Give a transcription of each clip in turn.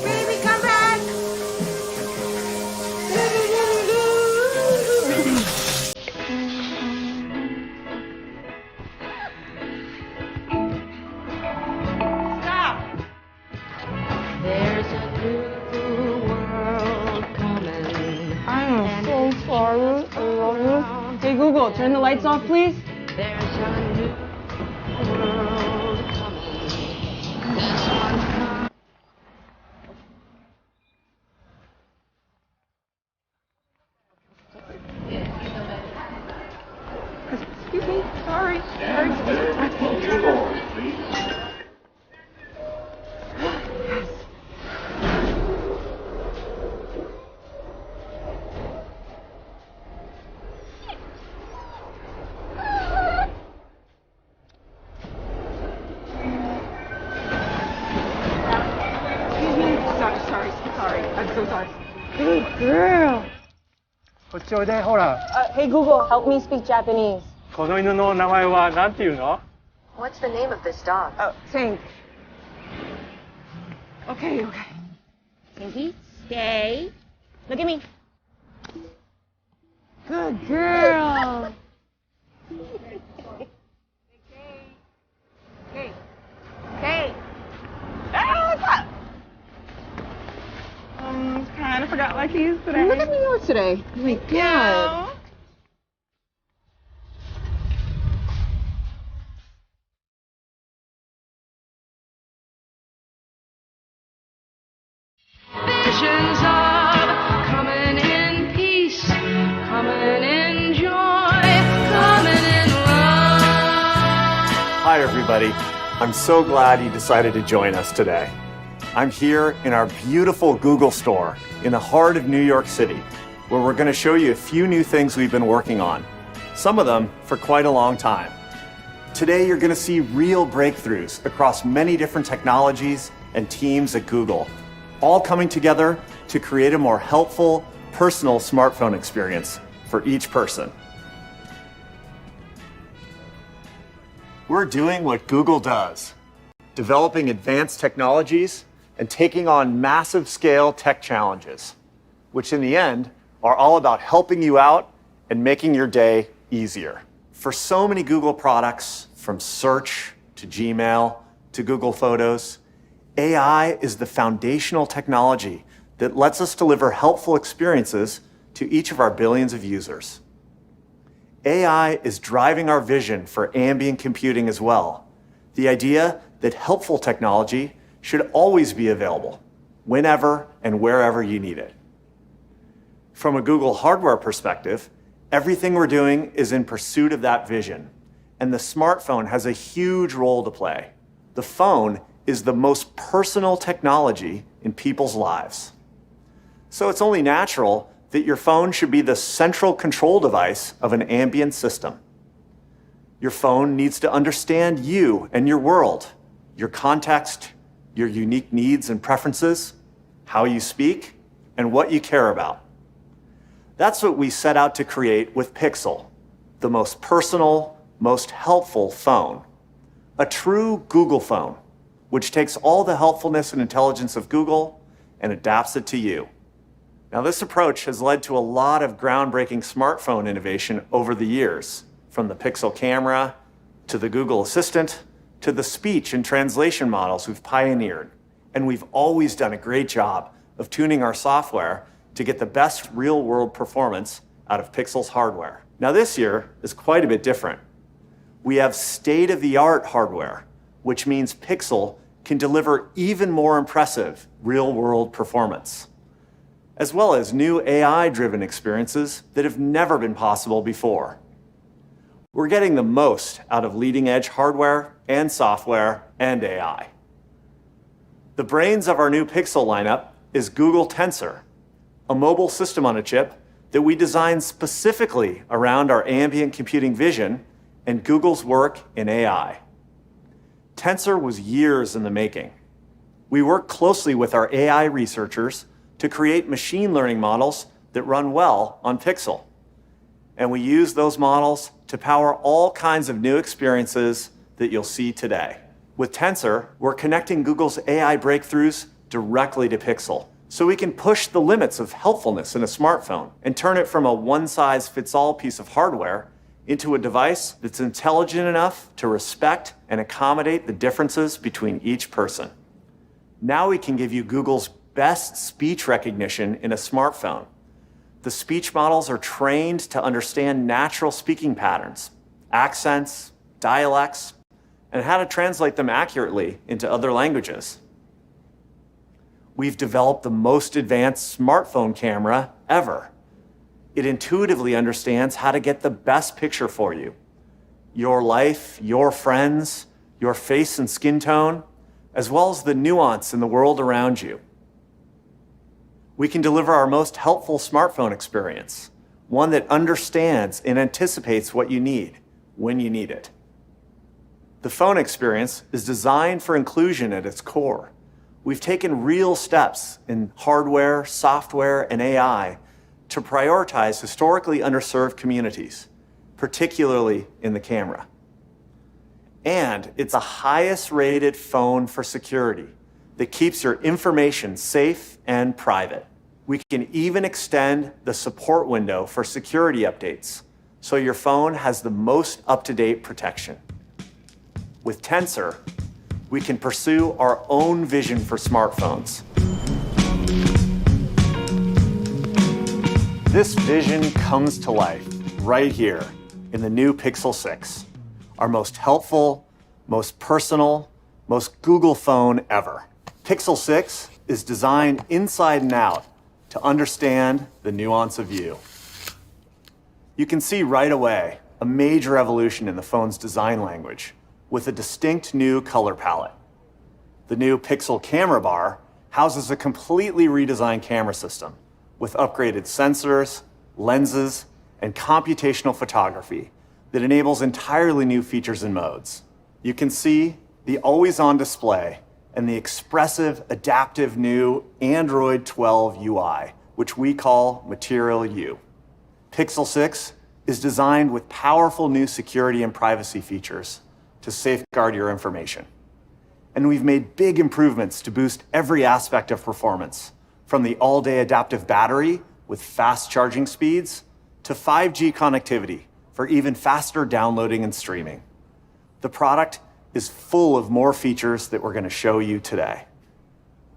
Baby, come back! Stop! There's a new world coming. I'm so sorry. I love you. Hey, Google, turn the lights off, please. There's a new world coming. Each one comes. Excuse me. Sorry. Sorry. I'm so sorry. Good girl. こっちおいで、ほら。 Hey, Google, help me speak Japanese. この犬の名前は何ていうの？ What's the name of this dog? Tank. Okay. Tinky, stay. Look at me. Good girl. Hey. What's up? Kind of forgot my keys today. Look at New York today. Oh my God. Visions of coming in peace, coming in joy, coming in love. Hi, everybody. I'm so glad you decided to join us today. I'm here in our beautiful Google store in the heart of New York City, where we're going to show you a few new things we've been working on, some of them for quite a long time. Today, you're going to see real breakthroughs across many different technologies and teams at Google, all coming together to create a more helpful, personal smartphone experience for each person. We're doing what Google does, developing advanced technologies and taking on massive scale tech challenges, which in the end are all about helping you out and making your day easier. For so many Google products, from search to Gmail to Google Photos, AI is the foundational technology that lets us deliver helpful experiences to each of our billions of users. AI is driving our vision for ambient computing as well. The idea that helpful technology should always be available, whenever and wherever you need it. From a Google hardware perspective, everything we're doing is in pursuit of that vision, and the smartphone has a huge role to play. The phone is the most personal technology in people's lives. So it's only natural that your phone should be the central control device of an ambient system. Your phone needs to understand you and your world, your context, your unique needs and preferences, how you speak, and what you care about. That's what we set out to create with Pixel, the most personal, most helpful phone. A true Google phone, which takes all the helpfulness and intelligence of Google and adapts it to you. Now, this approach has led to a lot of groundbreaking smartphone innovation over the years, from the Pixel camera to the Google Assistant to the speech and translation models we've pioneered. And we've always done a great job of tuning our software to get the best real-world performance out of Pixel's hardware. Now this year is quite a bit different. We have state-of-the-art hardware, which means Pixel can deliver even more impressive real-world performance, as well as new AI-driven experiences that have never been possible before. We're getting the most out of leading-edge hardware and software and AI. The brains of our new Pixel lineup is Google Tensor, a mobile system on a chip that we designed specifically around our ambient computing vision and Google's work in AI. Tensor was years in the making. We worked closely with our AI researchers to create machine learning models that run well on Pixel. And we use those models to power all kinds of new experiences that you'll see today. With Tensor, we're connecting Google's AI breakthroughs directly to Pixel, so we can push the limits of helpfulness in a smartphone and turn it from a one-size-fits-all piece of hardware into a device that's intelligent enough to respect and accommodate the differences between each person. Now we can give you Google's best speech recognition in a smartphone. The speech models are trained to understand natural speaking patterns, accents, dialects, and how to translate them accurately into other languages. We've developed the most advanced smartphone camera ever. It intuitively understands how to get the best picture for you. Your life, your friends, your face and skin tone, as well as the nuance in the world around you. We can deliver our most helpful smartphone experience, one that understands and anticipates what you need when you need it. The phone experience is designed for inclusion at its core. We've taken real steps in hardware, software, and AI to prioritize historically underserved communities, particularly in the camera. And it's the highest rated phone for security that keeps your information safe and private. We can even extend the support window for security updates, so your phone has the most up-to-date protection. With Tensor, we can pursue our own vision for smartphones. This vision comes to life right here in the new Pixel 6, our most helpful, most personal, most Google phone ever. Pixel 6 is designed inside and out to understand the nuance of you. You can see right away a major evolution in the phone's design language with a distinct new color palette. The new Pixel camera bar houses a completely redesigned camera system with upgraded sensors, lenses, and computational photography that enables entirely new features and modes. You can see the always-on display and the expressive, adaptive new Android 12 UI, which we call Material U. Pixel 6 is designed with powerful new security and privacy features to safeguard your information. And we've made big improvements to boost every aspect of performance, from the all-day adaptive battery with fast charging speeds to 5G connectivity for even faster downloading and streaming. The product is full of more features that we're going to show you today.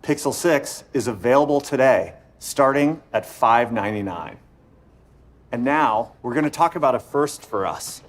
Pixel 6 is available today, starting at $599. And now we're going to talk about a first for us.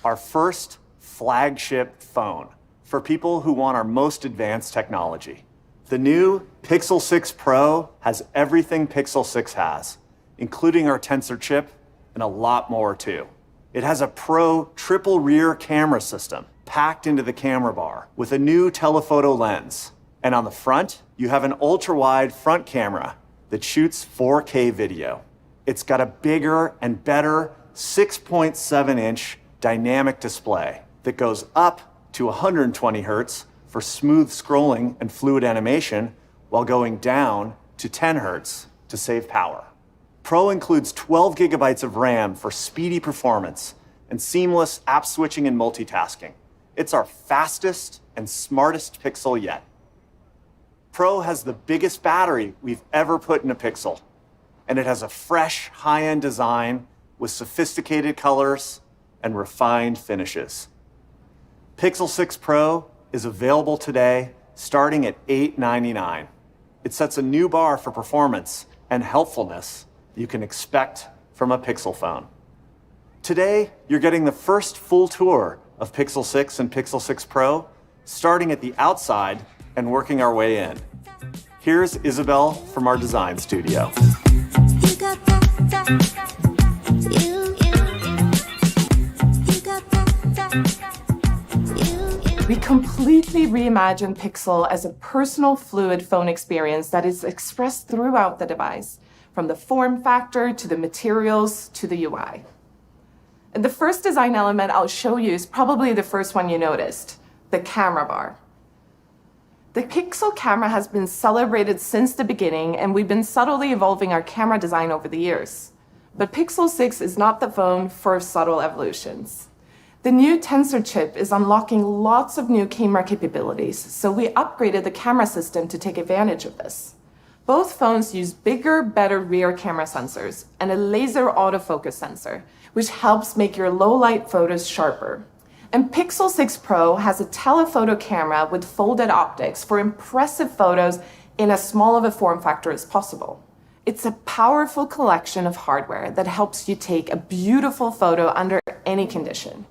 Our first flagship phone for people who want our most advanced technology. The new Pixel 6 Pro has everything Pixel 6 has, including our Tensor chip and a lot more too. It has a Pro triple rear camera system packed into the camera bar with a new telephoto lens. And on the front, you have an ultra-wide front camera that shoots 4K video. It's got a bigger and better 6.7-inch dynamic display that goes up to 120 Hertz for smooth scrolling and fluid animation, while going down to 10 Hertz to save power. Pro includes 12 gigabytes of RAM for speedy performance and seamless app switching and multitasking. It's our fastest and smartest Pixel yet. Pro has the biggest battery we've ever put in a Pixel, and it has a fresh, high-end design with sophisticated colors and refined finishes. Pixel 6 Pro is available today, starting at $899. It sets a new bar for performance and helpfulness you can expect from a Pixel phone. Today, you're getting the first full tour of Pixel 6 and Pixel 6 Pro, starting at the outside and working our way in. Here's Isabel from our design studio. We completely reimagined Pixel as a personal, fluid phone experience that is expressed throughout the device, from the form factor to the materials to the UI. And the first design element I'll show you is probably the first one you noticed, the camera bar. The Pixel camera has been celebrated since the beginning, and we've been subtly evolving our camera design over the years. But Pixel 6 is not the phone for subtle evolutions. The new Tensor chip is unlocking lots of new camera capabilities, so we upgraded the camera system to take advantage of this. Both phones use bigger, better rear camera sensors and a laser autofocus sensor, which helps make your low-light photos sharper. And Pixel 6 Pro has a telephoto camera with folded optics for impressive photos in as small of a form factor as possible. It's a powerful collection of hardware that helps you take a beautiful photo under any condition.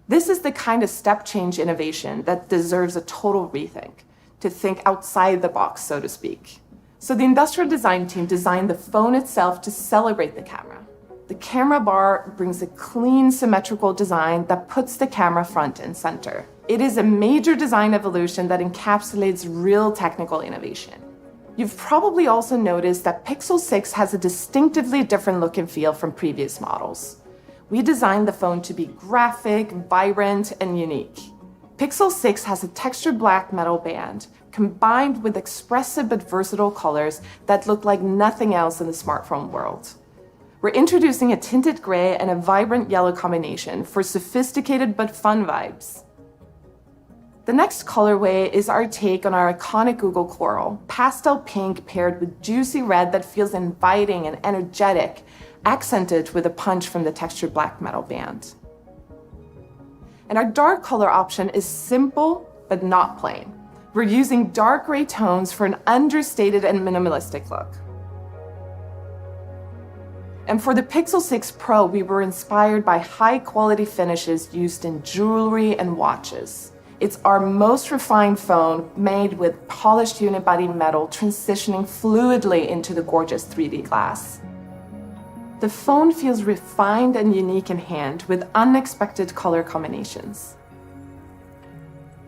This is the kind of step change innovation that deserves a total rethink, to think outside the box, so to speak. So the industrial design team designed the phone itself to celebrate the camera. The camera bar brings a clean, symmetrical design that puts the camera front and center. It is a major design evolution that encapsulates real technical innovation. You've probably also noticed that Pixel 6 has a distinctively different look and feel from previous models. We designed the phone to be graphic, vibrant, and unique. Pixel 6 has a textured black metal band, combined with expressive but versatile colors that look like nothing else in the smartphone world. We're introducing a tinted gray and a vibrant yellow combination for sophisticated but fun vibes. The next colorway is our take on our iconic Google Coral, pastel pink paired with juicy red that feels inviting and energetic, accented with a punch from the textured black metal band. And our dark color option is simple but not plain. We're using dark gray tones for an understated and minimalistic look. And for the Pixel 6 Pro, we were inspired by high-quality finishes used in jewelry and watches. It's our most refined phone, made with polished unibody metal transitioning fluidly into the gorgeous 3D glass. The phone feels refined and unique in hand with unexpected color combinations.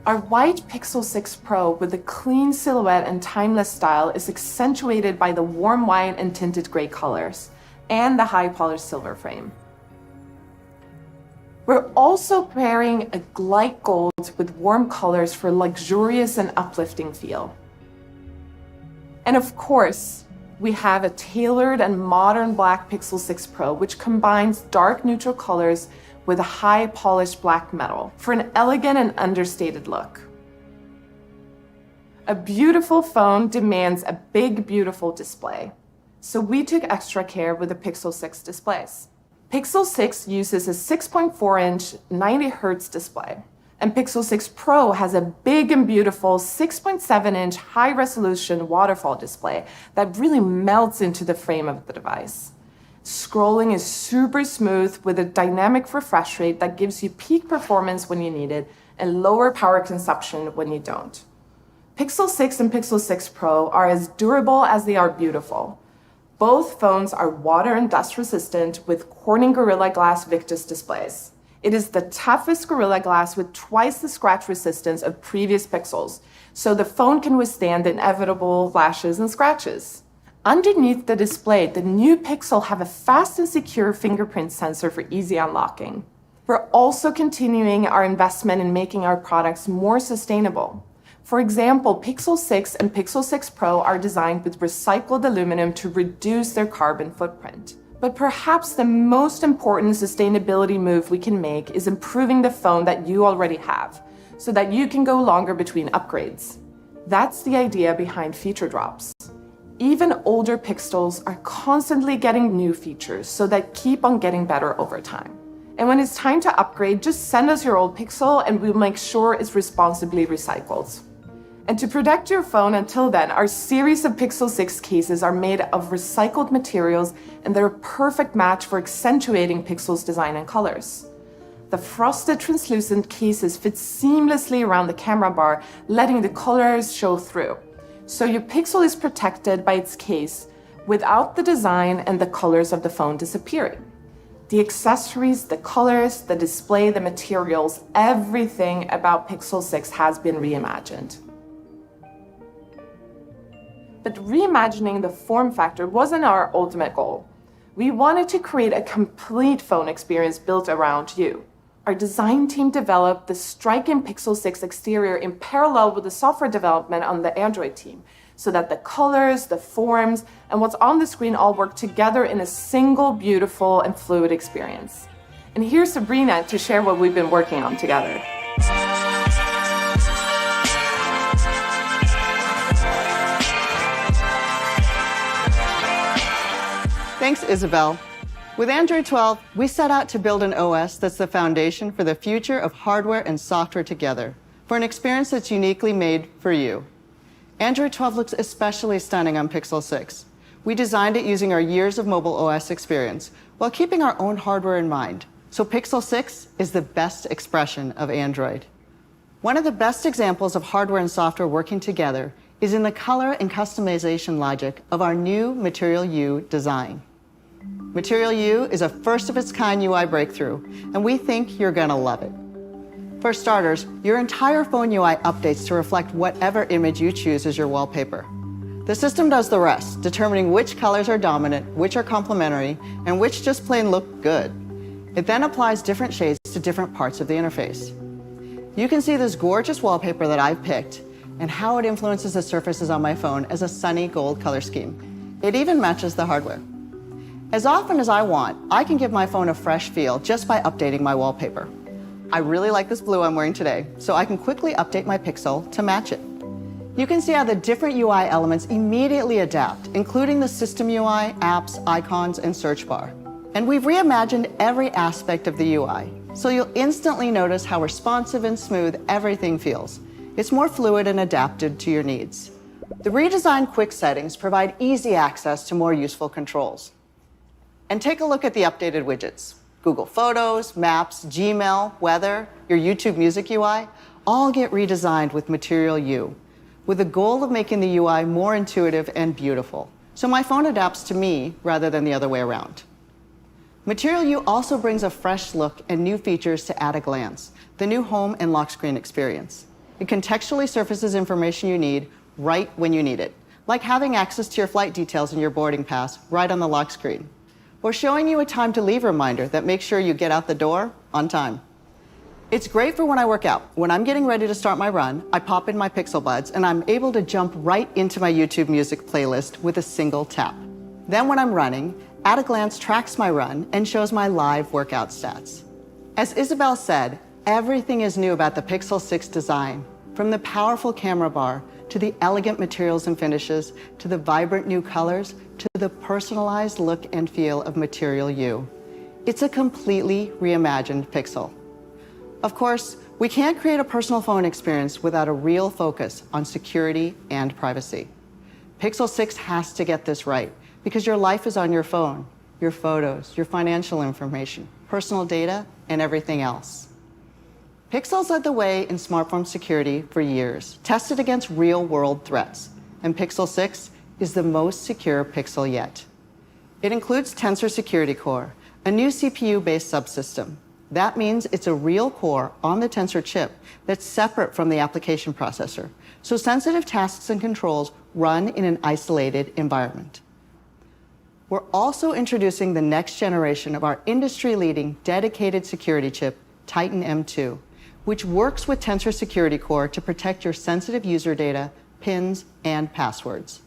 Our white Pixel 6 Pro with a clean silhouette and timeless style is accentuated by the warm white and tinted gray colors and the high polished silver frame. We're also pairing a light gold with warm colors for a luxurious and uplifting feel. And of course, we have a tailored and modern black Pixel 6 Pro, which combines dark neutral colors with a high polished black metal for an elegant and understated look. A beautiful phone demands a big, beautiful display. So we took extra care with the Pixel 6 displays. Pixel 6 uses a 6.4-inch 90Hz display, and Pixel 6 Pro has a big and beautiful 6.7-inch high-resolution waterfall display that really melts into the frame of the device. Scrolling is super smooth with a dynamic refresh rate that gives you peak performance when you need it and lower power consumption when you don't. Pixel 6 and Pixel 6 Pro are as durable as they are beautiful. Both phones are water and dust resistant with Corning Gorilla Glass Victus displays. It is the toughest Gorilla Glass with twice the scratch resistance of previous Pixels, so the phone can withstand the inevitable flashes and scratches. Underneath the display, the new Pixel have a fast and secure fingerprint sensor for easy unlocking. We're also continuing our investment in making our products more sustainable. For example, Pixel 6 and Pixel 6 Pro are designed with recycled aluminum to reduce their carbon footprint. But perhaps the most important sustainability move we can make is improving the phone that you already have, so that you can go longer between upgrades. That's the idea behind feature drops. Even older Pixels are constantly getting new features, so that keep on getting better over time. And when it's time to upgrade, just send us your old Pixel and we'll make sure it's responsibly recycled. And to protect your phone until then, our series of Pixel 6 cases are made of recycled materials, and they're a perfect match for accentuating Pixel's design and colors. The frosted translucent cases fit seamlessly around the camera bar, letting the colors show through. So your Pixel is protected by its case without the design and the colors of the phone disappearing. The accessories, the colors, the display, the materials, everything about Pixel 6 has been reimagined. But reimagining the form factor wasn't our ultimate goal. We wanted to create a complete phone experience built around you. Our design team developed the striking Pixel 6 exterior in parallel with the software development on the Android team, so that the colors, the forms, and what's on the screen all work together in a single beautiful and fluid experience. And here's Sabrina to share what we've been working on together. Thanks, Isabel. With Android 12, we set out to build an OS that's the foundation for the future of hardware and software together, for an experience that's uniquely made for you. Android 12 looks especially stunning on Pixel 6. We designed it using our years of mobile OS experience, while keeping our own hardware in mind. So Pixel 6 is the best expression of Android. One of the best examples of hardware and software working together is in the color and customization logic of our new Material U design. Material U is a first-of-its-kind UI breakthrough, and we think you're gonna love it. For starters, your entire phone UI updates to reflect whatever image you choose as your wallpaper. The system does the rest, determining which colors are dominant, which are complementary, and which just plain look good. It then applies different shades to different parts of the interface. You can see this gorgeous wallpaper that I've picked and how it influences the surfaces on my phone as a sunny gold color scheme. It even matches the hardware. As often as I want, I can give my phone a fresh feel just by updating my wallpaper. I really like this blue I'm wearing today, so I can quickly update my Pixel to match it. You can see how the different UI elements immediately adapt, including the system UI, apps, icons, and search bar. And we've reimagined every aspect of the UI, so you'll instantly notice how responsive and smooth everything feels. It's more fluid and adapted to your needs. The redesigned quick settings provide easy access to more useful controls. And take a look at the updated widgets. Google Photos, Maps, Gmail, Weather, your YouTube Music UI, all get redesigned with Material U, with the goal of making the UI more intuitive and beautiful, so my phone adapts to me rather than the other way around. Material U also brings a fresh look and new features to at a glance, the new home and lock screen experience. It contextually surfaces information you need right when you need it, like having access to your flight details in your boarding pass right on the lock screen, or showing you a time to leave reminder that makes sure you get out the door on time. It's great for when I work out. When I'm getting ready to start my run, I pop in my Pixel Buds and I'm able to jump right into my YouTube Music playlist with a single tap. Then when I'm running, At a Glance tracks my run and shows my live workout stats. As Isabel said, everything is new about the Pixel 6 design, from the powerful camera bar to the elegant materials and finishes, to the vibrant new colors, to the personalized look and feel of Material U. It's a completely reimagined Pixel. Of course, we can't create a personal phone experience without a real focus on security and privacy. Pixel 6 has to get this right, because your life is on your phone, your photos, your financial information, personal data, and everything else. Pixel's led the way in smartphone security for years, tested against real-world threats, and Pixel 6 is the most secure Pixel yet. It includes Tensor Security Core, a new CPU-based subsystem. That means it's a real core on the Tensor chip that's separate from the application processor, so sensitive tasks and controls run in an isolated environment. We're also introducing the next generation of our industry-leading dedicated security chip, Titan M2, which works with Tensor Security Core to protect your sensitive user data, PINs, and passwords.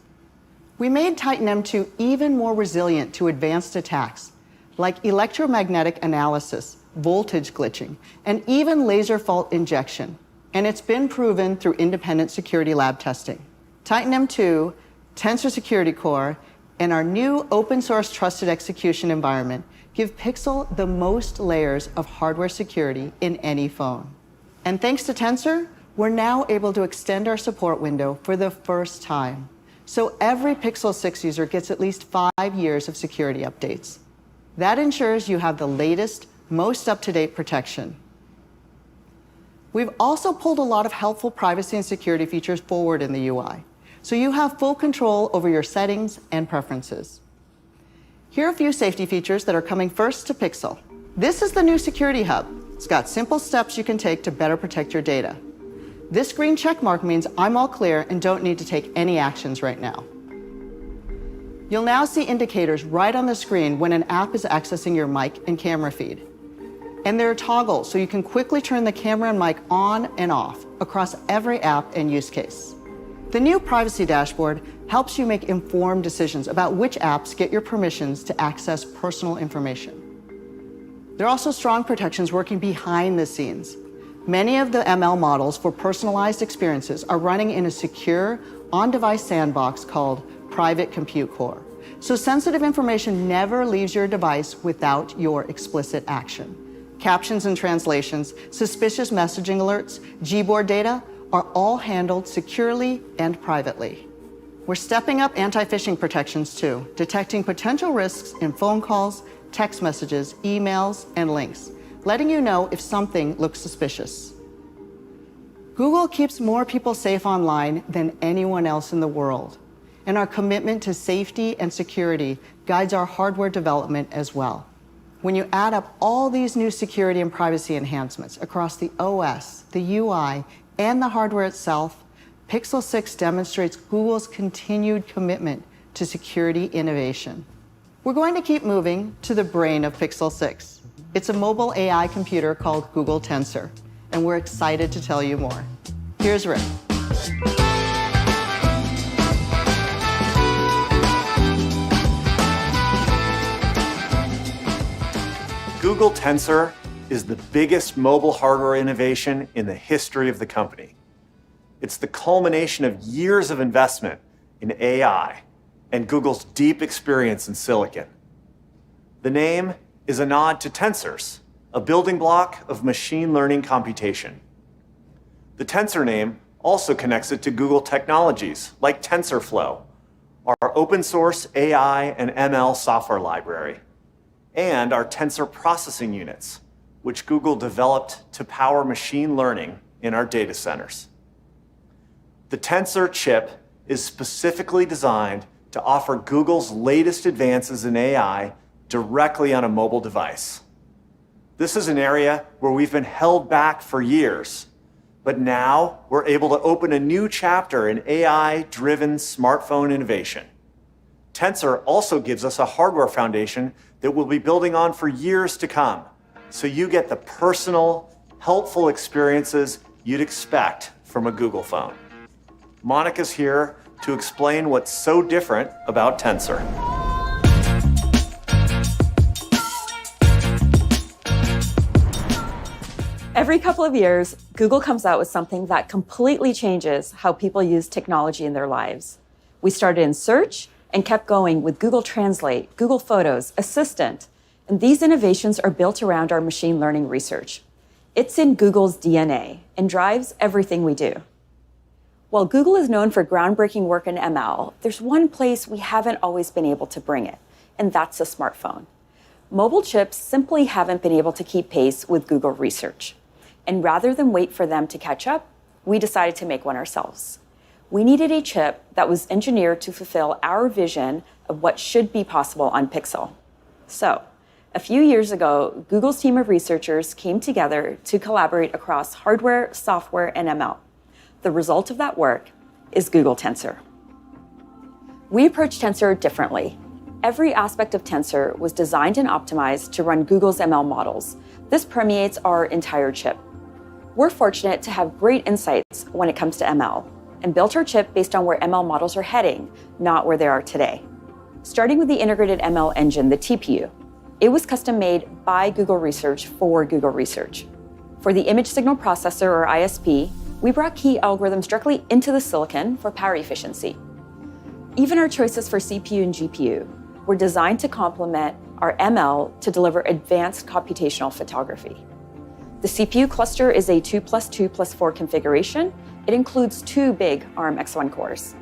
We made Titan M2 even more resilient to advanced attacks, like electromagnetic analysis, voltage glitching, and even laser fault injection. And it's been proven through independent security lab testing. Titan M2, Tensor Security Core, and our new open source trusted execution environment give Pixel the most layers of hardware security in any phone. And thanks to Tensor, We're now able to extend our support window for the first time. So every Pixel 6 user gets at least 5 years of security updates. That ensures you have the latest, most up-to-date protection. We've also pulled a lot of helpful privacy and security features forward in the UI, so you have full control over your settings and preferences. Here are a few safety features that are coming first to Pixel. This is the new Security Hub. It's got simple steps you can take to better protect your data. This green check mark means I'm all clear and don't need to take any actions right now. You'll now see indicators right on the screen when an app is accessing your mic and camera feed. And there are toggles so you can quickly turn the camera and mic on and off across every app and use case. The new privacy dashboard helps you make informed decisions about which apps get your permissions to access personal information. There are also strong protections working behind the scenes. Many of the ML models for personalized experiences are running in a secure, on-device sandbox called Private Compute Core. So sensitive information never leaves your device without your explicit action. Captions and translations, suspicious messaging alerts, Gboard data are all handled securely and privately. We're stepping up anti-phishing protections too, detecting potential risks in phone calls, text messages, emails, and links, letting you know if something looks suspicious. Google keeps more people safe online than anyone else in the world, and our commitment to safety and security guides our hardware development as well. When you add up all these new security and privacy enhancements across the OS, the UI, and the hardware itself, Pixel 6 demonstrates Google's continued commitment to security innovation. We're going to keep moving to the brain of Pixel 6. It's a mobile AI computer called Google Tensor, and we're excited to tell you more. Here's Rick. Google Tensor is the biggest mobile hardware innovation in the history of the company. It's the culmination of years of investment in AI and Google's deep experience in silicon. The name is a nod to tensors, a building block of machine learning computation. The Tensor name also connects it to Google technologies like TensorFlow, our open source AI and ML software library, and our tensor processing units, which Google developed to power machine learning in our data centers. The Tensor chip is specifically designed to offer Google's latest advances in AI directly on a mobile device. This is an area where we've been held back for years, but now we're able to open a new chapter in AI-driven smartphone innovation. Tensor also gives us a hardware foundation that we'll be building on for years to come, so you get the personal, helpful experiences you'd expect from a Google phone. Monica's here to explain what's so different about Tensor. Every couple of years, Google comes out with something that completely changes how people use technology in their lives. We started in search and kept going with Google Translate, Google Photos, Assistant, and these innovations are built around our machine learning research. It's in Google's DNA and drives everything we do. While Google is known for groundbreaking work in ML, there's one place we haven't always been able to bring it, and that's the smartphone. Mobile chips simply haven't been able to keep pace with Google research. And rather than wait for them to catch up, we decided to make one ourselves. We needed a chip that was engineered to fulfill our vision of what should be possible on Pixel. So, a few years ago, Google's team of researchers came together to collaborate across hardware, software, and ML. The result of that work is Google Tensor. We approached Tensor differently. Every aspect of Tensor was designed and optimized to run Google's ML models. This permeates our entire chip. We're fortunate to have great insights when it comes to ML, and built our chip based on where ML models are heading, not where they are today. Starting with the integrated ML engine, the TPU, it was custom made by Google Research for Google Research. For the image signal processor, or ISP, we brought key algorithms directly into the silicon for power efficiency. Even our choices for CPU and GPU were designed to complement our ML to deliver advanced computational photography. The CPU cluster is a 2+2+4 configuration. It includes 2 big ARM X1 cores.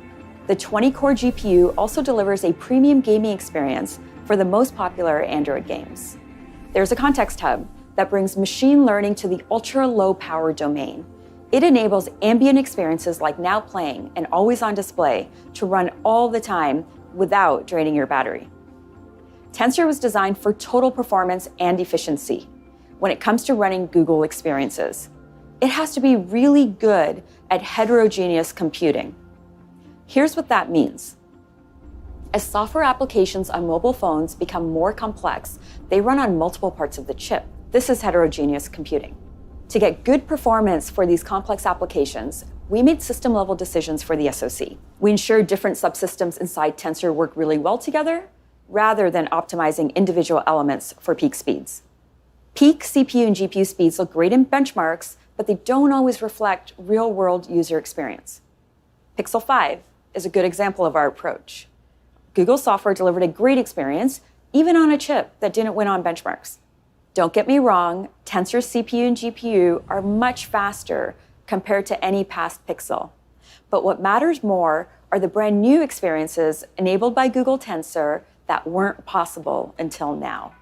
The 20-core GPU also delivers a premium gaming experience for the most popular Android games. There's a context hub that brings machine learning to the ultra-low power domain. It enables ambient experiences like now playing and always on display to run all the time without draining your battery. Tensor was designed for total performance and efficiency when it comes to running Google experiences. It has to be really good at heterogeneous computing. Here's what that means. As software applications on mobile phones become more complex, they run on multiple parts of the chip. This is heterogeneous computing. To get good performance for these complex applications, we made system-level decisions for the SoC. We ensured different subsystems inside Tensor work really well together, rather than optimizing individual elements for peak speeds. Peak CPU and GPU speeds look great in benchmarks, but they don't always reflect real-world user experience. Pixel 5 is a good example of our approach. Google software delivered a great experience, even on a chip that didn't win on benchmarks. Don't get me wrong, Tensor's CPU and GPU are much faster compared to any past Pixel. But what matters more are the brand new experiences enabled by Google Tensor that weren't possible until now.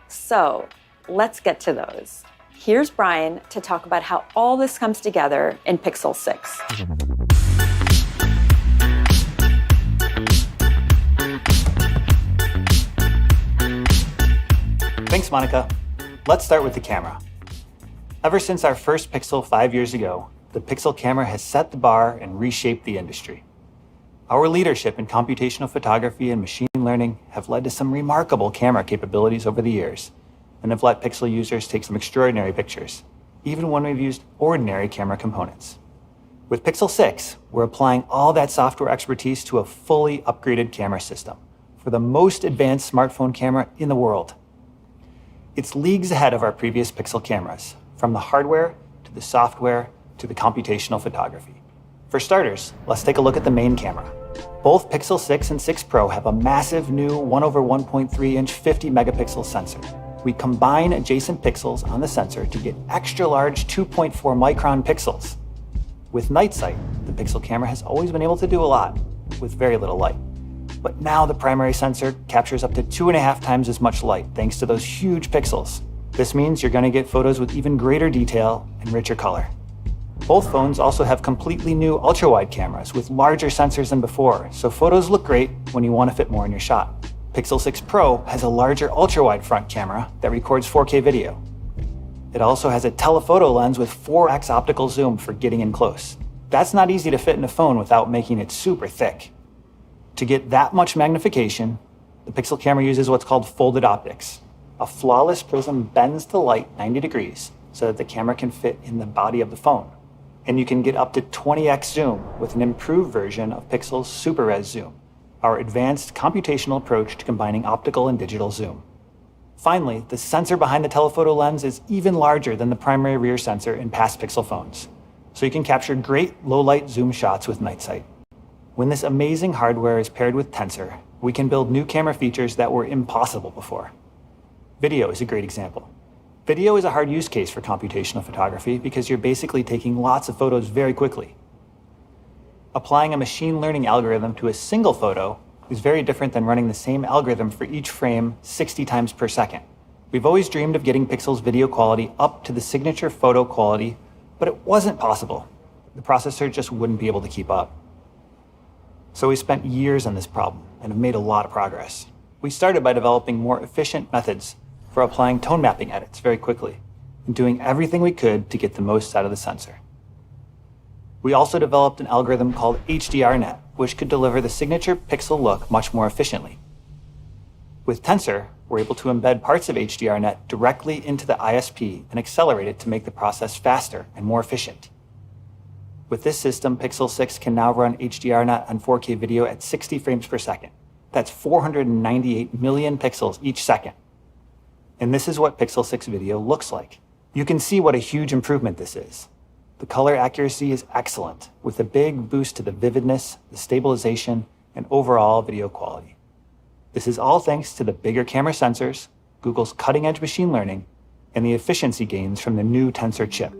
So let's get to those. Here's Brian to talk about how all this comes together in Pixel 6. Thanks, Monica. Let's start with the camera. Ever since our first Pixel 5 years ago, the Pixel camera has set the bar and reshaped the industry. Our leadership in computational photography and machine learning have led to some remarkable camera capabilities over the years, and have let Pixel users take some extraordinary pictures, even when we've used ordinary camera components. With Pixel 6, we're applying all that software expertise to a fully upgraded camera system for the most advanced smartphone camera in the world. It's leagues ahead of our previous Pixel cameras, from the hardware to the software to the computational photography. For starters, let's take a look at the main camera. Both Pixel 6 and 6 Pro have a massive new 1/1.3-inch 50-megapixel sensor. We combine adjacent pixels on the sensor to get extra-large 2.4-micron pixels. With night sight, the Pixel camera has always been able to do a lot with very little light. But now the primary sensor captures up to 2.5 times as much light thanks to those huge pixels. This means you're going to get photos with even greater detail and richer color. Both phones also have completely new ultra-wide cameras with larger sensors than before, so photos look great when you want to fit more in your shot. Pixel 6 Pro has a larger ultra-wide front camera that records 4K video. It also has a telephoto lens with 4x optical zoom for getting in close. That's not easy to fit in a phone without making it super thick. To get that much magnification, the Pixel camera uses what's called folded optics. A flawless prism bends the light 90 degrees so that the camera can fit in the body of the phone. And you can get up to 20x zoom with an improved version of Pixel's Super Res Zoom, our advanced computational approach to combining optical and digital zoom. Finally, the sensor behind the telephoto lens is even larger than the primary rear sensor in past Pixel phones, so you can capture great low-light zoom shots with night sight. When this amazing hardware is paired with Tensor, we can build new camera features that were impossible before. Video is a great example. Video is a hard use case for computational photography because you're basically taking lots of photos very quickly. Applying a machine learning algorithm to a single photo is very different than running the same algorithm for each frame 60 times per second. We've always dreamed of getting Pixel's video quality up to the signature photo quality, but it wasn't possible. The processor just wouldn't be able to keep up. So we spent years on this problem and have made a lot of progress. We started by developing more efficient methods for applying tone mapping edits very quickly and doing everything we could to get the most out of the sensor. We also developed an algorithm called HDRNet, which could deliver the signature pixel look much more efficiently. With Tensor, we're able to embed parts of HDRNet directly into the ISP and accelerate it to make the process faster and more efficient. With this system, Pixel 6 can now run HDRNet on 4K video at 60 frames per second. That's 498 million pixels each second. And this is what Pixel 6 video looks like. You can see what a huge improvement this is. The color accuracy is excellent, with a big boost to the vividness, the stabilization, and overall video quality. This is all thanks to the bigger camera sensors, Google's cutting-edge machine learning, and the efficiency gains from the new Tensor chip.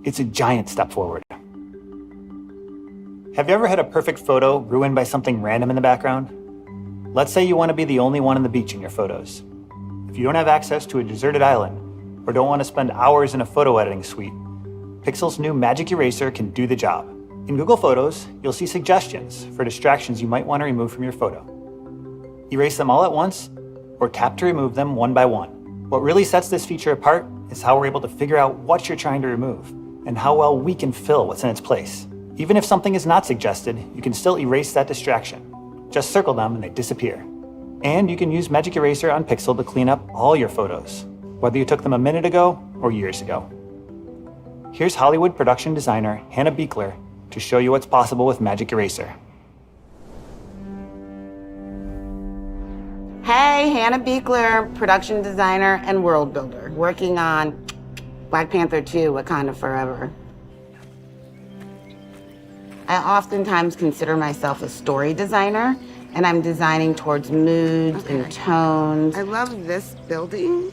It's a giant step forward. Have you ever had a perfect photo ruined by something random in the background? Let's say you want to be the only one on the beach in your photos. If you don't have access to a deserted island, or don't want to spend hours in a photo editing suite, Pixel's new Magic Eraser can do the job. In Google Photos, you'll see suggestions for distractions you might want to remove from your photo. Erase them all at once, or tap to remove them one by one. What really sets this feature apart is how we're able to figure out what you're trying to remove, and how well we can fill what's in its place. Even if something is not suggested, you can still erase that distraction. Just circle them and they disappear. And you can use Magic Eraser on Pixel to clean up all your photos, whether you took them a minute ago or years ago. Here's Hollywood production designer Hannah Beekler to show you what's possible with Magic Eraser. Hey, Hannah Beekler, production designer and world builder, working on Black Panther 2, Wakanda Forever. I oftentimes consider myself a story designer, and I'm designing towards moods and tones. I love this building.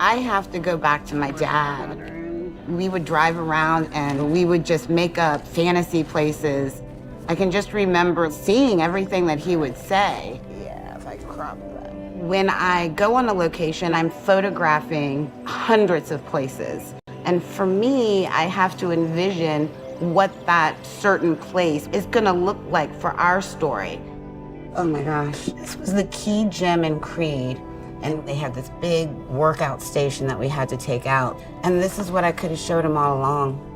I have to go back to my dad. We would drive around and we would just make up fantasy places. I can just remember seeing everything that he would say. Yeah, if I crop that. When I go on a location, I'm photographing hundreds of places. And for me, I have to envision what that certain place is gonna look like for our story. Oh my gosh, this was the key gym in Creed. And they had this big workout station that we had to take out. And this is what I could have showed him all along.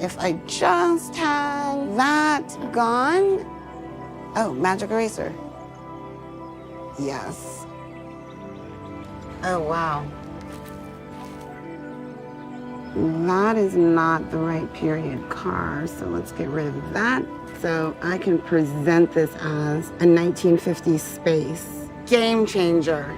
If I just had that gone. Oh, Magic Eraser. Yes. Oh, wow. That is not the right period car, so let's get rid of that. So I can present this as a 1950s space. Game changer.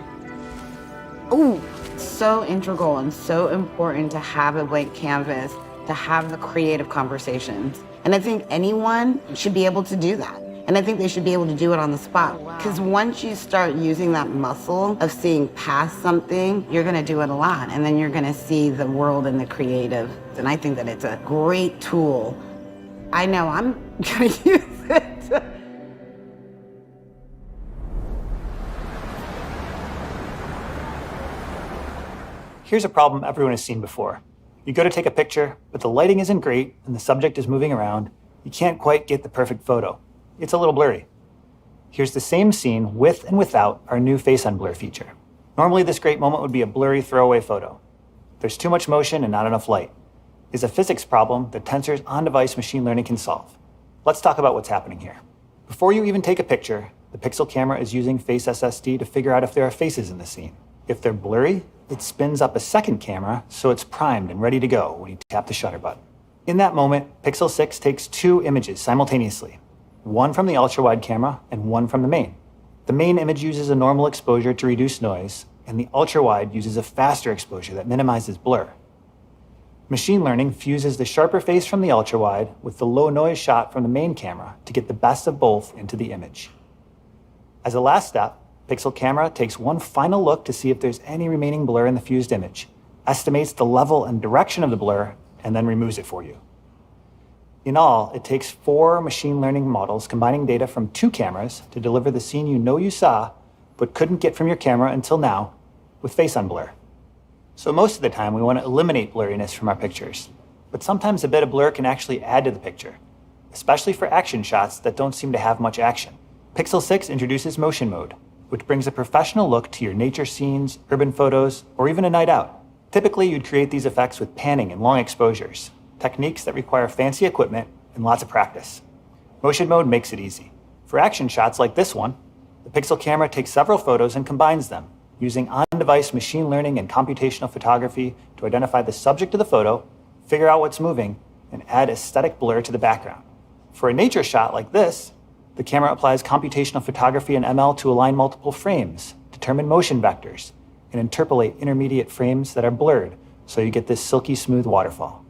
Ooh, so integral and so important to have a blank canvas, to have the creative conversations. And I think anyone should be able to do that. And I think they should be able to do it on the spot. Because once you start using that muscle of seeing past something, you're gonna do it a lot. And then you're gonna see the world and the creative. And I think that it's a great tool. I know I'm gonna use it. Here's a problem everyone has seen before. You go to take a picture, but the lighting isn't great and the subject is moving around. You can't quite get the perfect photo. It's a little blurry. Here's the same scene with and without our new Face Unblur feature. Normally this great moment would be a blurry throwaway photo. There's too much motion and not enough light. It's a physics problem that Tensor's on-device machine learning can solve. Let's talk about what's happening here. Before you even take a picture, the Pixel camera is using Face SSD to figure out if there are faces in the scene. If they're blurry, it spins up a second camera so it's primed and ready to go when you tap the shutter button. In that moment, Pixel 6 takes two images simultaneously, one from the ultra-wide camera and one from the main. The main image uses a normal exposure to reduce noise, and the ultra-wide uses a faster exposure that minimizes blur. Machine learning fuses the sharper face from the ultra-wide with the low noise shot from the main camera to get the best of both into the image. As a last step, Pixel camera takes one final look to see if there's any remaining blur in the fused image, estimates the level and direction of the blur, and then removes it for you. In all, it takes 4 machine learning models combining data from 2 cameras to deliver the scene you know you saw, but couldn't get from your camera until now, with Face Unblur. So most of the time we want to eliminate blurriness from our pictures, but sometimes a bit of blur can actually add to the picture, especially for action shots that don't seem to have much action. Pixel 6 introduces motion mode, which brings a professional look to your nature scenes, urban photos, or even a night out. Typically, you'd create these effects with panning and long exposures, techniques that require fancy equipment and lots of practice. Motion mode makes it easy. For action shots like this one, the Pixel camera takes several photos and combines them, using on-device machine learning and computational photography to identify the subject of the photo, figure out what's moving, and add aesthetic blur to the background. For a nature shot like this, the camera applies computational photography and ML to align multiple frames, determine motion vectors, and interpolate intermediate frames that are blurred so you get this silky smooth waterfall.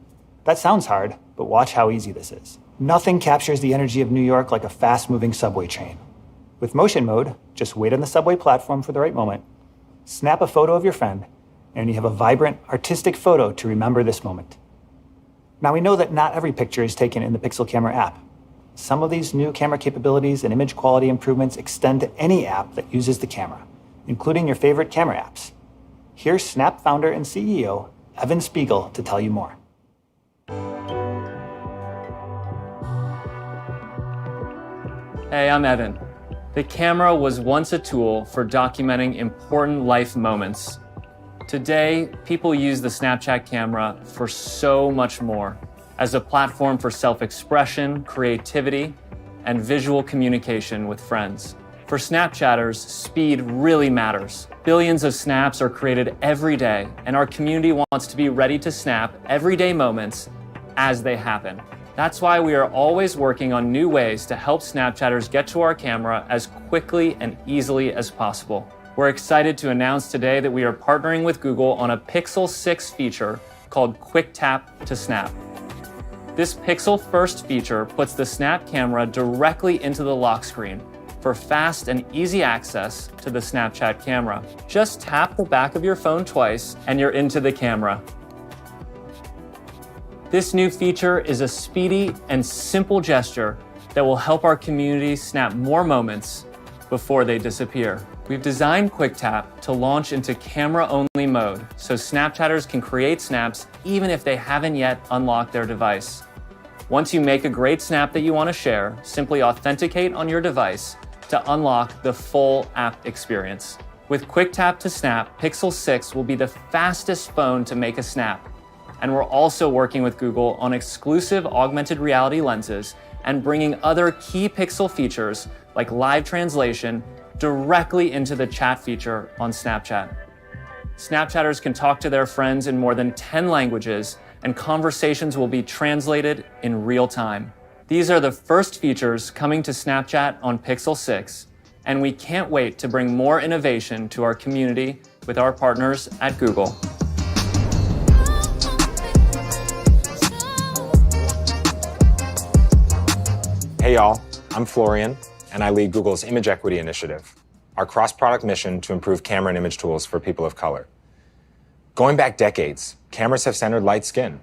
That sounds hard, but watch how easy this is. Nothing captures the energy of New York like a fast-moving subway train. With motion mode, just wait on the subway platform for the right moment, Snap a photo of your friend, and you have a vibrant, artistic photo to remember this moment. Now, we know that not every picture is taken in the Pixel Camera app. Some of these new camera capabilities and image quality improvements extend to any app that uses the camera, including your favorite camera apps. Here's Snap founder and CEO, Evan Spiegel, to tell you more. Hey, I'm Evan. The camera was once a tool for documenting important life moments. Today, people use the Snapchat camera for so much more, as a platform for self-expression, creativity, and visual communication with friends. For Snapchatters, speed really matters. Billions of snaps are created every day, and our community wants to be ready to snap everyday moments as they happen. That's why we are always working on new ways to help Snapchatters get to our camera as quickly and easily as possible. We're excited to announce today that we are partnering with Google on a Pixel 6 feature called Quick Tap to Snap. This Pixel First feature puts the Snap camera directly into the lock screen for fast and easy access to the Snapchat camera. Just tap the back of your phone twice and you're into the camera. This new feature is a speedy and simple gesture that will help our community snap more moments before they disappear. We've designed QuickTap to launch into camera-only mode, so Snapchatters can create snaps even if they haven't yet unlocked their device. Once you make a great snap that you want to share, simply authenticate on your device to unlock the full app experience. With QuickTap to Snap, Pixel 6 will be the fastest phone to make a snap. And we're also working with Google on exclusive augmented reality lenses and bringing other key Pixel features like live translation directly into the chat feature on Snapchat. Snapchatters can talk to their friends in more than 10 languages, and conversations will be translated in real time. These are the first features coming to Snapchat on Pixel 6, and we can't wait to bring more innovation to our community with our partners at Google. Hey y'all, I'm Florian, and I lead Google's Image Equity Initiative, our cross-product mission to improve camera and image tools for people of color. Going back decades, cameras have centered light skin,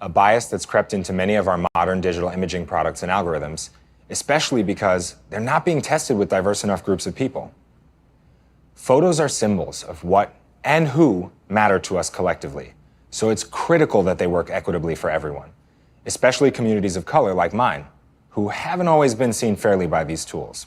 a bias that's crept into many of our modern digital imaging products and algorithms, especially because they're not being tested with diverse enough groups of people. Photos are symbols of what and who matter to us collectively, so it's critical that they work equitably for everyone, especially communities of color like mine, who haven't always been seen fairly by these tools.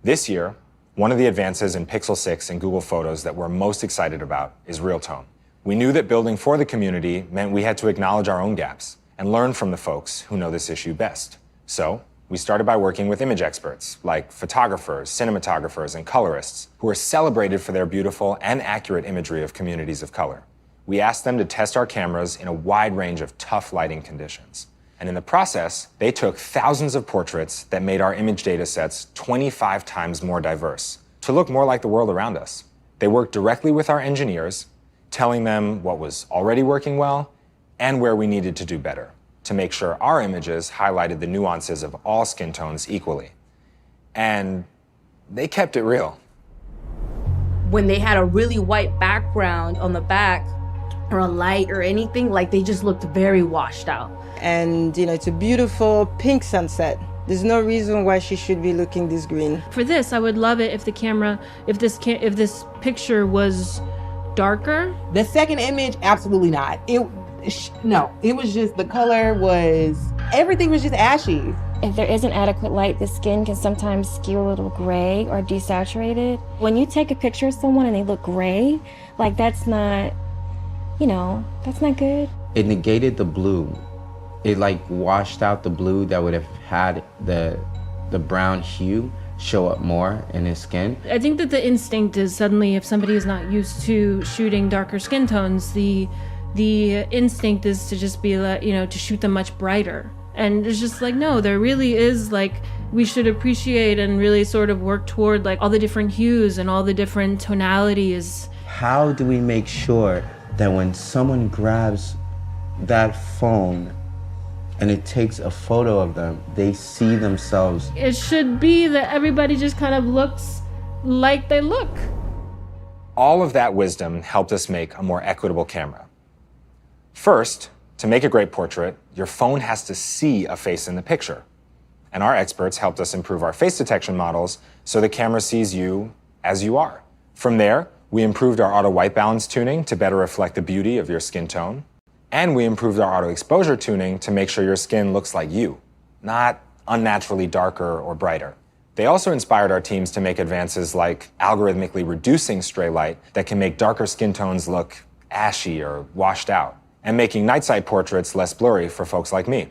This year, one of the advances in Pixel 6 and Google Photos that we're most excited about is Real Tone. We knew that building for the community meant we had to acknowledge our own gaps and learn from the folks who know this issue best. So we started by working with image experts like photographers, cinematographers, and colorists who are celebrated for their beautiful and accurate imagery of communities of color. We asked them to test our cameras in a wide range of tough lighting conditions. And in the process, they took thousands of portraits that made our image data sets 25 times more diverse to look more like the world around us. They worked directly with our engineers, telling them what was already working well and where we needed to do better to make sure our images highlighted the nuances of all skin tones equally. And they kept it real. When they had a really white background on the back or a light or anything, like they just looked very washed out. And it's a beautiful pink sunset. There's no reason why she should be looking this green. For this, I would love it if the camera, if this picture was darker. The second image, absolutely not. No, it was just, the color was, everything was just ashy. If there isn't adequate light, the skin can sometimes skew a little gray or desaturated. When you take a picture of someone and they look gray, like that's not, that's not good. It negated the blue. It washed out the blue that would have had the brown hue show up more in his skin. I think that the instinct is suddenly, if somebody is not used to shooting darker skin tones, the instinct is to just be to shoot them much brighter. And it's just no, there really is we should appreciate and really sort of work toward all the different hues and all the different tonalities. How do we make sure that when someone grabs that phone and it takes a photo of them, they see themselves? It should be that everybody just kind of looks like they look. All of that wisdom helped us make a more equitable camera. First, to make a great portrait, your phone has to see a face in the picture. And our experts helped us improve our face detection models so the camera sees you as you are. From there, we improved our auto white balance tuning to better reflect the beauty of your skin tone. And we improved our auto exposure tuning to make sure your skin looks like you, not unnaturally darker or brighter. They also inspired our teams to make advances like algorithmically reducing stray light that can make darker skin tones look ashy or washed out, and making night sight portraits less blurry for folks like me.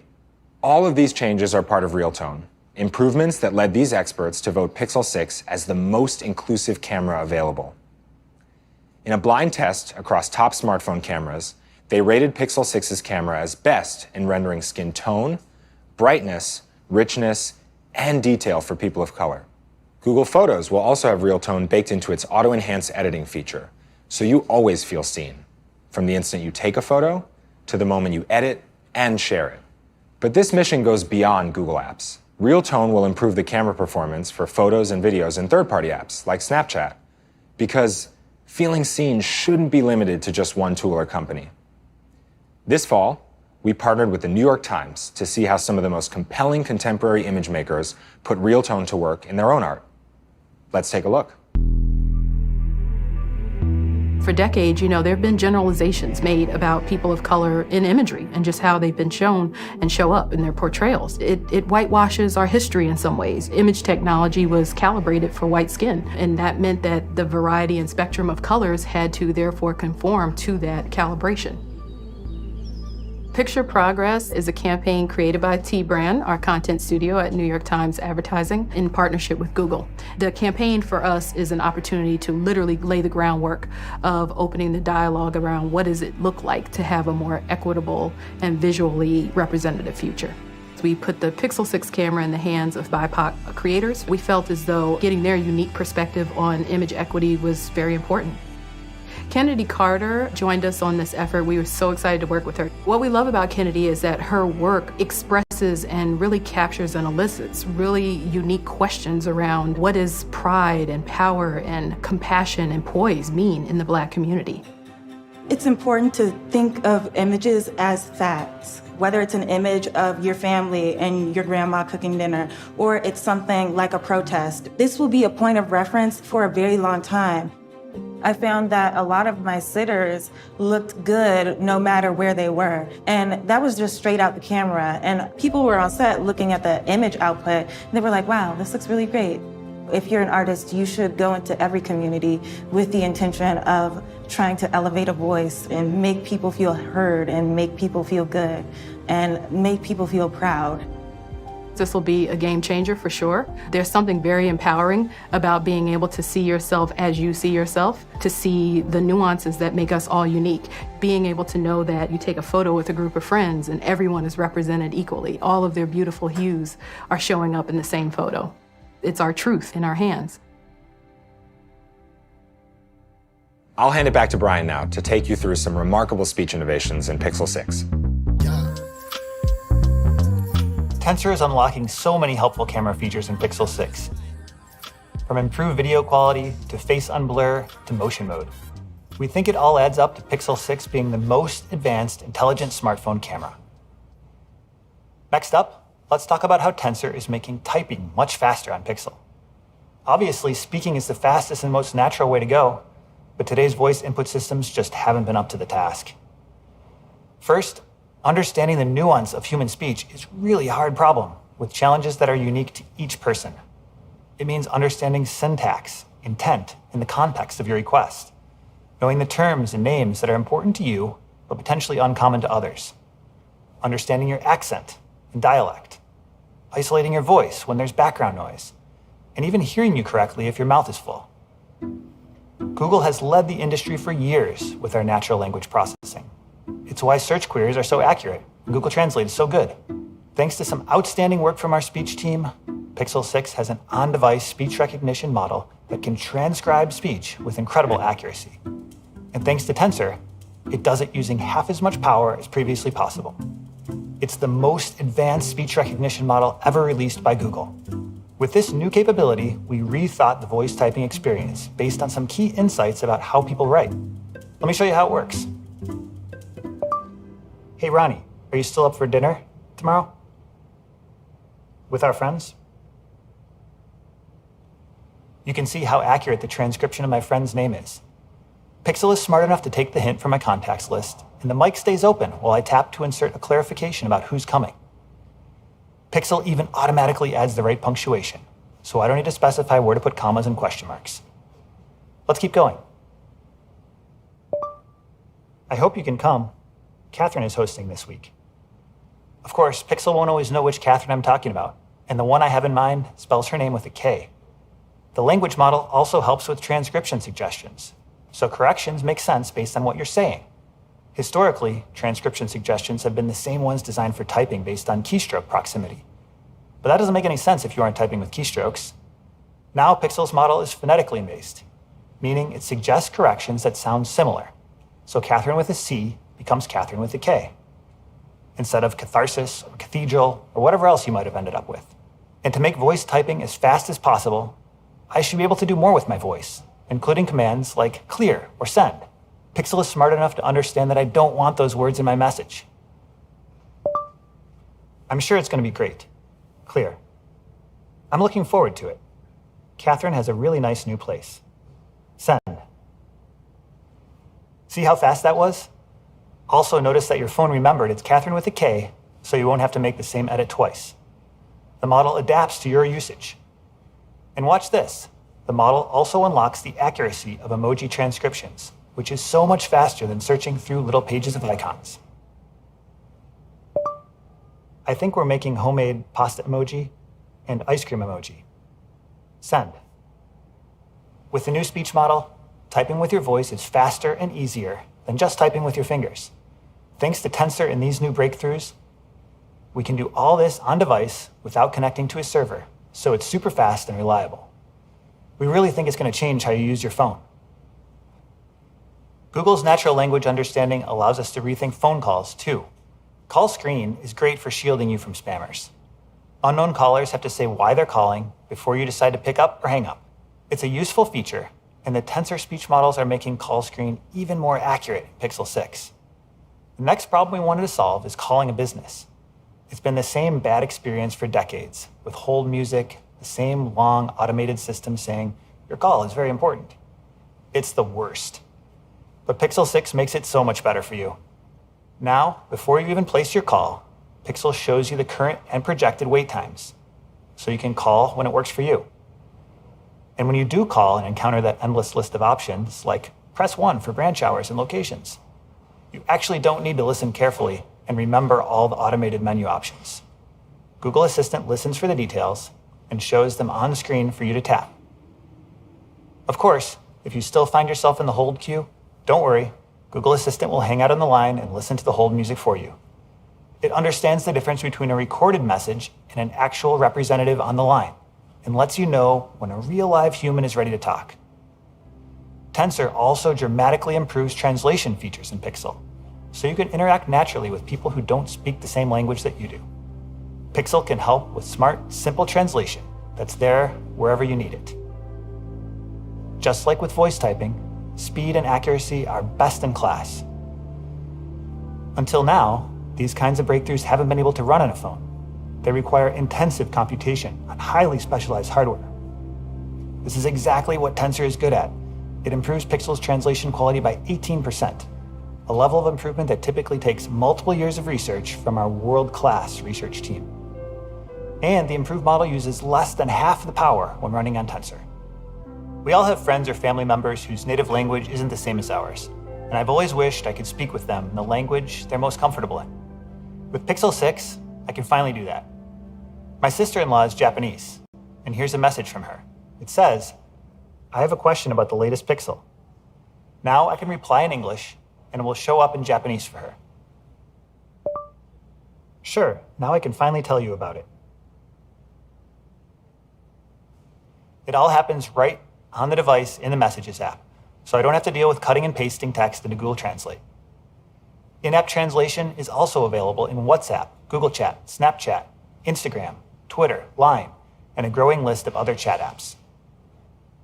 All of these changes are part of Realtone, improvements that led these experts to vote Pixel 6 as the most inclusive camera available. In a blind test across top smartphone cameras, they rated Pixel 6's camera as best in rendering skin tone, brightness, richness, and detail for people of color. Google Photos will also have Realtone baked into its auto-enhance editing feature, so you always feel seen, from the instant you take a photo to the moment you edit and share it. But this mission goes beyond Google Apps. Realtone will improve the camera performance for photos and videos in third-party apps like Snapchat, because feeling seen shouldn't be limited to just one tool or company. This fall, we partnered with the New York Times to see how some of the most compelling contemporary image makers put Realtone to work in their own art. Let's take a look. For decades, there have been generalizations made about people of color in imagery and just how they've been shown and show up in their portrayals. It whitewashes our history in some ways. Image technology was calibrated for white skin, and that meant that the variety and spectrum of colors had to therefore conform to that calibration. Picture Progress is a campaign created by T-Brand, our content studio at New York Times Advertising, in partnership with Google. The campaign for us is an opportunity to literally lay the groundwork of opening the dialogue around what does it look like to have a more equitable and visually representative future. We put the Pixel 6 camera in the hands of BIPOC creators. We felt as though getting their unique perspective on image equity was very important. Kennedy Carter joined us on this effort. We were so excited to work with her. What we love about Kennedy is that her work expresses and really captures and elicits really unique questions around what does pride and power and compassion and poise mean in the Black community. It's important to think of images as facts, whether it's an image of your family and your grandma cooking dinner, or it's something like a protest. This will be a point of reference for a very long time. I found that a lot of my sitters looked good no matter where they were. And that was just straight out the camera. And people were on set looking at the image output, and they were like, wow, this looks really great. If you're an artist, you should go into every community with the intention of trying to elevate a voice and make people feel heard and make people feel good and make people feel proud. This will be a game changer for sure. There's something very empowering about being able to see yourself as you see yourself, to see the nuances that make us all unique. Being able to know that you take a photo with a group of friends and everyone is represented equally. All of their beautiful hues are showing up in the same photo. It's our truth in our hands. I'll hand it back to Brian now to take you through some remarkable speech innovations in Pixel 6. Tensor is unlocking so many helpful camera features in Pixel 6. From improved video quality, to face unblur, to motion mode. We think it all adds up to Pixel 6 being the most advanced intelligent smartphone camera. Next up, let's talk about how Tensor is making typing much faster on Pixel. Obviously, speaking is the fastest and most natural way to go, but today's voice input systems just haven't been up to the task. First, understanding the nuance of human speech is really a hard problem, with challenges that are unique to each person. It means understanding syntax, intent, and the context of your request, knowing the terms and names that are important to you, but potentially uncommon to others, understanding your accent and dialect, isolating your voice when there's background noise, and even hearing you correctly if your mouth is full. Google has led the industry for years with our natural language processing. It's why search queries are so accurate and Google Translate is so good. Thanks to some outstanding work from our speech team, Pixel 6 has an on-device speech recognition model that can transcribe speech with incredible accuracy. And thanks to Tensor, it does it using half as much power as previously possible. It's the most advanced speech recognition model ever released by Google. With this new capability, we rethought the voice typing experience based on some key insights about how people write. Let me show you how it works. Hey, Ronnie, are you still up for dinner tomorrow? With our friends? You can see how accurate the transcription of my friend's name is. Pixel is smart enough to take the hint from my contacts list, and the mic stays open while I tap to insert a clarification about who's coming. Pixel even automatically adds the right punctuation, so I don't need to specify where to put commas and question marks. Let's keep going. I hope you can come. Catherine is hosting this week. Of course, Pixel won't always know which Catherine I'm talking about, and the one I have in mind spells her name with a K. The language model also helps with transcription suggestions, so corrections make sense based on what you're saying. Historically, transcription suggestions have been the same ones designed for typing based on keystroke proximity. But that doesn't make any sense if you aren't typing with keystrokes. Now Pixel's model is phonetically based, meaning it suggests corrections that sound similar. So Catherine with a C becomes Catherine with a K, instead of catharsis or cathedral or whatever else you might have ended up with. And to make voice typing as fast as possible, I should be able to do more with my voice, including commands like clear or send. Pixel is smart enough to understand that I don't want those words in my message. I'm sure it's going to be great. Clear. I'm looking forward to it. Catherine has a really nice new place. Send. See how fast that was? Also notice that your phone remembered it's Catherine with a K, so you won't have to make the same edit twice. The model adapts to your usage. And watch this. The model also unlocks the accuracy of emoji transcriptions, which is so much faster than searching through little pages of icons. I think we're making homemade pasta emoji and ice cream emoji. Send. With the new speech model, typing with your voice is faster and easier than just typing with your fingers. Thanks to Tensor and these new breakthroughs, we can do all this on device without connecting to a server, so it's super fast and reliable. We really think it's going to change how you use your phone. Google's natural language understanding allows us to rethink phone calls, too. Call screen is great for shielding you from spammers. Unknown callers have to say why they're calling before you decide to pick up or hang up. It's a useful feature, and the Tensor speech models are making call screen even more accurate in Pixel 6. The next problem we wanted to solve is calling a business. It's been the same bad experience for decades, with hold music, the same long automated system saying, your call is very important. It's the worst. But Pixel 6 makes it so much better for you. Now, before you even place your call, Pixel shows you the current and projected wait times, so you can call when it works for you. And when you do call and encounter that endless list of options, like press 1 for branch hours and locations, you actually don't need to listen carefully and remember all the automated menu options. Google Assistant listens for the details and shows them on screen for you to tap. Of course, if you still find yourself in the hold queue, don't worry, Google Assistant will hang out on the line and listen to the hold music for you. It understands the difference between a recorded message and an actual representative on the line, and lets you know when a real live human is ready to talk. Tensor also dramatically improves translation features in Pixel, so you can interact naturally with people who don't speak the same language that you do. Pixel can help with smart, simple translation that's there wherever you need it. Just like with voice typing, speed and accuracy are best in class. Until now, these kinds of breakthroughs haven't been able to run on a phone. They require intensive computation on highly specialized hardware. This is exactly what Tensor is good at. It improves Pixel's translation quality by 18%, a level of improvement that typically takes multiple years of research from our world-class research team. And the improved model uses less than half the power when running on Tensor. We all have friends or family members whose native language isn't the same as ours, and I've always wished I could speak with them in the language they're most comfortable in. With Pixel 6, I can finally do that. My sister-in-law is Japanese, and here's a message from her. It says, I have a question about the latest Pixel. Now I can reply in English, and it will show up in Japanese for her. Sure, now I can finally tell you about it. It all happens right on the device in the Messages app, so I don't have to deal with cutting and pasting text into Google Translate. In-app translation is also available in WhatsApp, Google Chat, Snapchat, Instagram, Twitter, Line, and a growing list of other chat apps.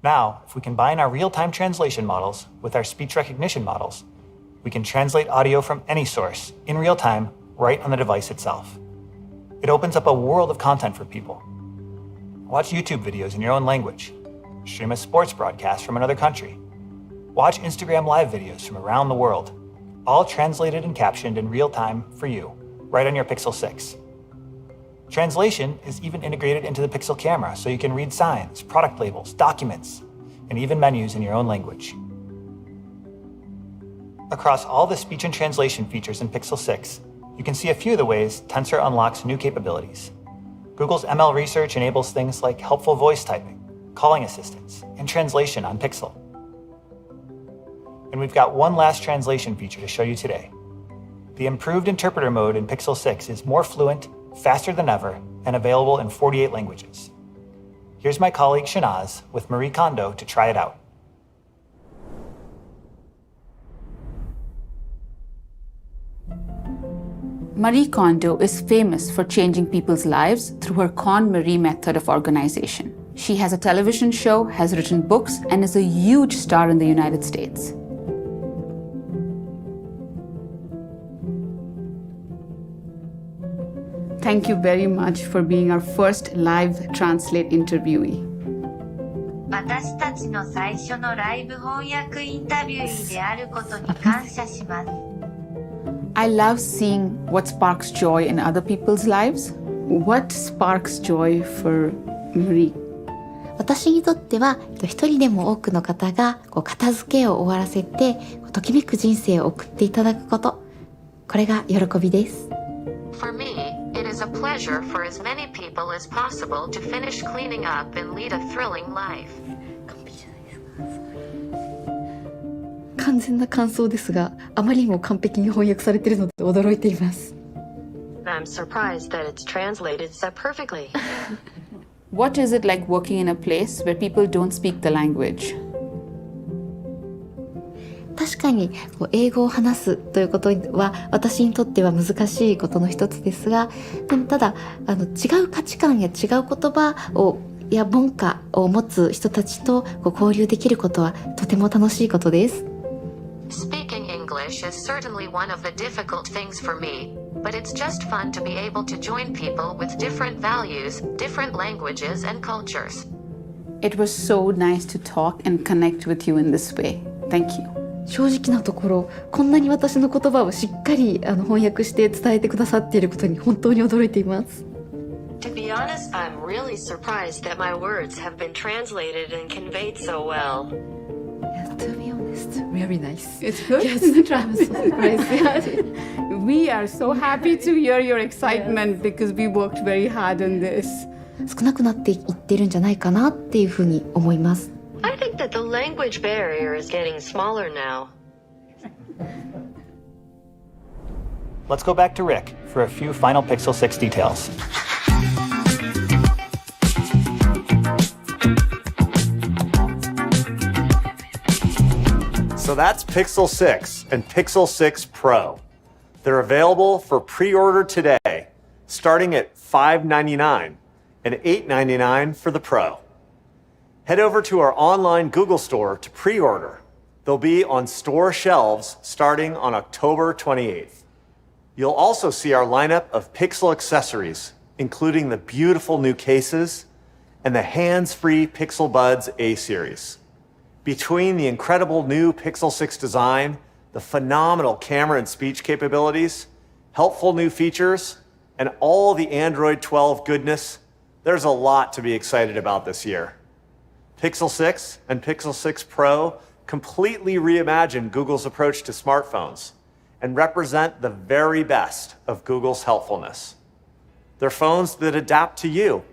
Now, if we combine our real-time translation models with our speech recognition models, we can translate audio from any source in real time right on the device itself. It opens up a world of content for people. Watch YouTube videos in your own language. Stream a sports broadcast from another country. Watch Instagram live videos from around the world, all translated and captioned in real time for you, right on your Pixel 6. Translation is even integrated into the Pixel camera, so you can read signs, product labels, documents, and even menus in your own language. Across all the speech and translation features in Pixel 6, you can see a few of the ways Tensor unlocks new capabilities. Google's ML research enables things like helpful voice typing, calling assistance, and translation on Pixel. And we've got one last translation feature to show you today. The improved interpreter mode in Pixel 6 is more fluent, faster than ever, and available in 48 languages. Here's my colleague Shanaz with Marie Kondo to try it out. Marie Kondo is famous for changing people's lives through her KonMari method of organization. She has a television show, has written books, and is a huge star in the United States. Thank you very much for being our first live translate interviewee. 私たちの最初のライブ翻訳インタビューであることに感謝します。I love seeing what sparks joy in other people's lives. What sparks joy for Marie? 私にとっては一人でも多くの方が片付けを終わらせてときめく人生を送っていただくこと、これが喜びです。For me, it is a pleasure for as many people as possible to finish cleaning up and lead a thrilling life. 完全な感想ですが、あまりにも完璧に翻訳されているので驚いています。I'm surprised that it's translated so perfectly. What is it like working in a place where people don't speak the language? 確かに英語を話すということは私にとっては難しいことの一つですが、でもただ違う価値観や違う言葉をや文化を持つ人たちと交流できることはとても楽しいことです。Speaking English is certainly one of the difficult things for me, but it's just fun to be able to join people with different values, different languages and cultures. It was so nice to talk and connect with you in this way. Thank you. 正直なところ、こんなに私の言葉をしっかり翻訳して伝えてくださっていることに本当に驚いています。To be honest, I'm really surprised that my words have been translated and conveyed so well. To be honest, very nice. It's good? Yes, I'm so surprised. We are so happy to hear your excitement because we worked very hard on this. 少なくなっていってるんじゃないかなっていうふうに思います。I think that the language barrier is getting smaller now. Let's go back to Rick for a few final Pixel 6 details. So that's Pixel 6 and Pixel 6 Pro. They're available for pre-order today, starting at $599 and $899 for the Pro. Head over to our online Google store to pre-order. They'll be on store shelves starting on October 28th. You'll also see our lineup of Pixel accessories, including the beautiful new cases and the hands-free Pixel Buds A-Series. Between the incredible new Pixel 6 design, the phenomenal camera and speech capabilities, helpful new features, and all the Android 12 goodness, there's a lot to be excited about this year. Pixel 6 and Pixel 6 Pro completely reimagine Google's approach to smartphones and represent the very best of Google's helpfulness. They're phones that adapt to you,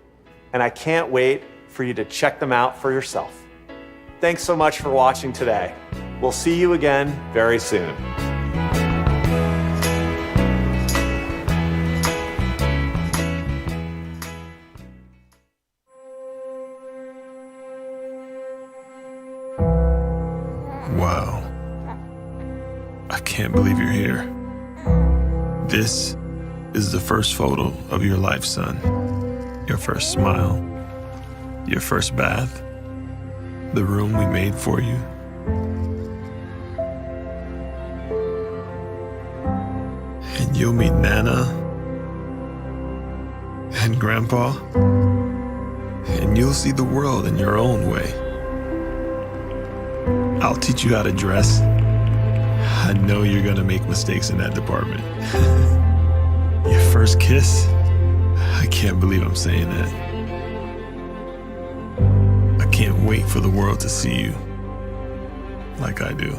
and I can't wait for you to check them out for yourself. Thanks so much for watching today. We'll see you again very soon. Wow. I can't believe you're here. This is the first photo of your life, son. Your first smile, Your first bath. The room we made for you. And you'll meet Nana and Grandpa, and you'll see the world in your own way. I'll teach you how to dress. I know you're gonna make mistakes in that department. Your first kiss? I can't believe I'm saying that. I can't wait for the world to see you like I do.